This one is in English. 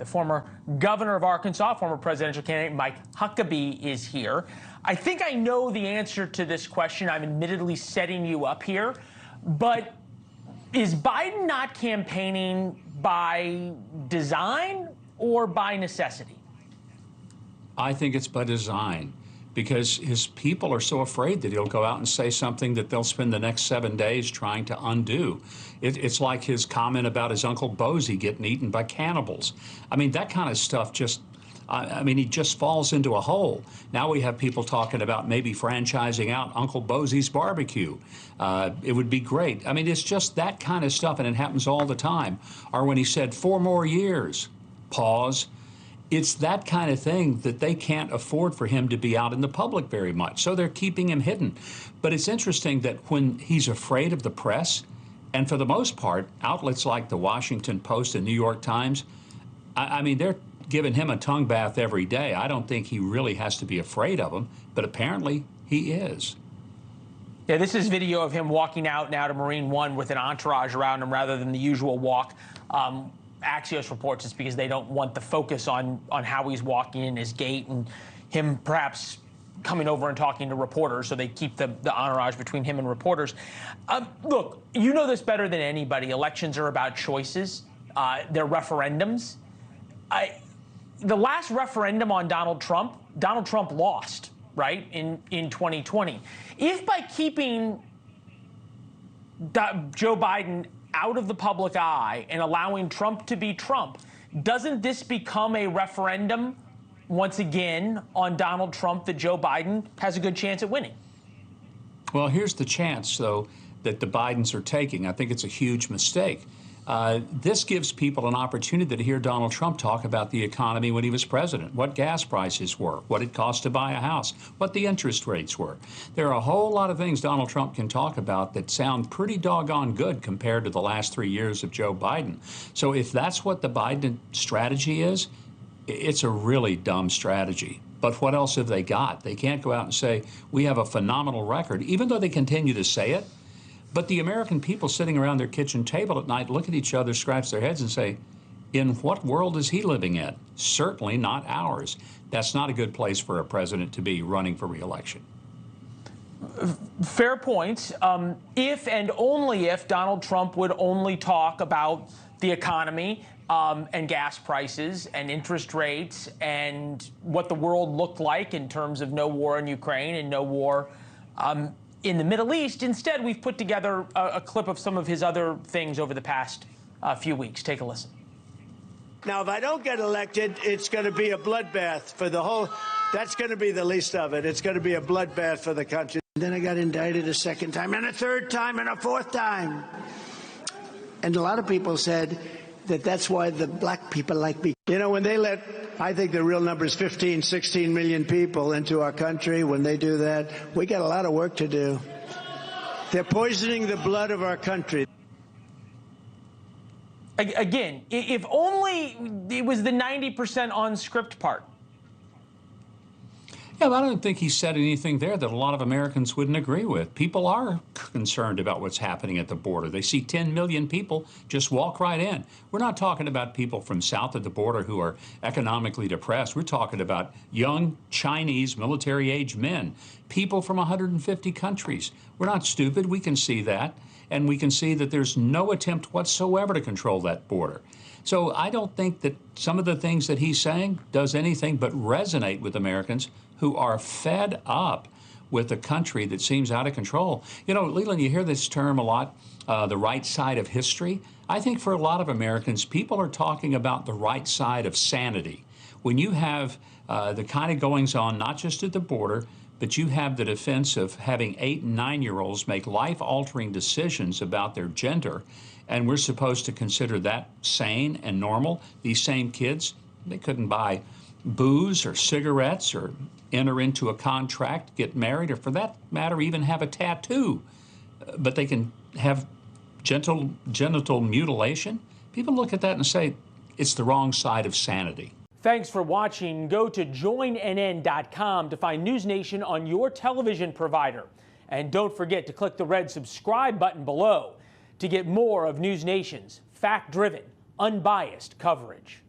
The former governor of Arkansas, former presidential candidate Mike Huckabee is here. I think I know the answer to this question. I'm admittedly setting you up here. But is Biden not campaigning by design or by necessity? I think it's by design, because his people are so afraid that he'll go out and say something that they'll spend the next 7 days trying to undo. It's like his comment about his Uncle Bosie getting eaten by cannibals. I mean, that kind of stuff just, he just falls into a hole. Now we have people talking about maybe franchising out Uncle Bosie's barbecue. It would be great. I mean, it's just that kind of stuff, and it happens all the time. Or when he said 4 more years, pause. It's that kind of thing that they can't afford for him to be out in the public very much. So they're keeping him hidden. But it's interesting that when he's afraid of the press, and for the most part, outlets like the Washington Post and New York Times, I mean, they're giving him a tongue bath every day. I don't think he really has to be afraid of them, but apparently he is. Yeah, this is video of him walking out now to Marine One with an entourage around him rather than the usual walk. Axios reports it's because they don't want the focus on how he's walking in, his gait, and him perhaps coming over and talking to reporters, so they keep the entourage between him and reporters. Look, you know this better than anybody. Elections are about choices. They're referendums. The last referendum on Donald Trump lost, right, in 2020. If by keeping Joe Biden out of the public eye and allowing Trump to be Trump, doesn't this become a referendum once again on Donald Trump that Joe Biden has a good chance at winning? Well, here's the chance, though, that the Bidens are taking. I think it's a huge mistake. This gives people an opportunity to hear Donald Trump talk about the economy when he was president, what gas prices were, what it cost to buy a house, what the interest rates were. There are a whole lot of things Donald Trump can talk about that sound pretty doggone good compared to the last 3 years of Joe Biden. So if that's what the Biden strategy is, it's a really dumb strategy. But what else have they got? They can't go out and say, we have a phenomenal record, even though they continue to say it. But the American people sitting around their kitchen table at night look at each other, scratch their heads and say, in what world is he living in? Certainly not ours. That's not a good place for a president to be running for re-election. Fair point. If and only if Donald Trump would only talk about the economy and gas prices and interest rates and what the world looked like in terms of no war in Ukraine and no war in the Middle East. Instead, we've put together a clip of some of his other things over the past few weeks. Take a listen. Now, if I don't get elected, it's going to be a bloodbath for the whole. That's going to be the least of it. It's going to be a bloodbath for the country. Then I got indicted a second time and a third time and a fourth time. And a lot of people said that that's why the black people like me. You know, when they let, I think the real number is 15, 16 million people into our country. When they do that, we got a lot of work to do. They're poisoning the blood of our country. Again, if only it was the 90% on script part. Yeah, but I don't think he said anything there that a lot of Americans wouldn't agree with. People are concerned about what's happening at the border. They see 10 million people just walk right in. We're not talking about people from south of the border who are economically depressed. We're talking about young Chinese military-age men, people from 150 countries. We're not stupid. We can see that. And we can see that there's no attempt whatsoever to control that border. So I don't think that some of the things that he's saying does anything but resonate with Americans who are fed up with a country that seems out of control. You know, Leland, you hear this term a lot, the right side of history. I think for a lot of Americans, people are talking about the right side of sanity. When you have the kind of goings on, not just at the border, but you have the defense of having 8- and 9-year-olds make life-altering decisions about their gender, and we're supposed to consider that sane and normal. These same kids, they couldn't buy booze or cigarettes or enter into a contract, get married, or for that matter, even have a tattoo. But they can have genital mutilation. People look at that and say, it's the wrong side of sanity. Thanks for watching. Go to joinnn.com to find NewsNation on your television provider. And don't forget to click the red subscribe button below to get more of NewsNation's fact-driven, unbiased coverage.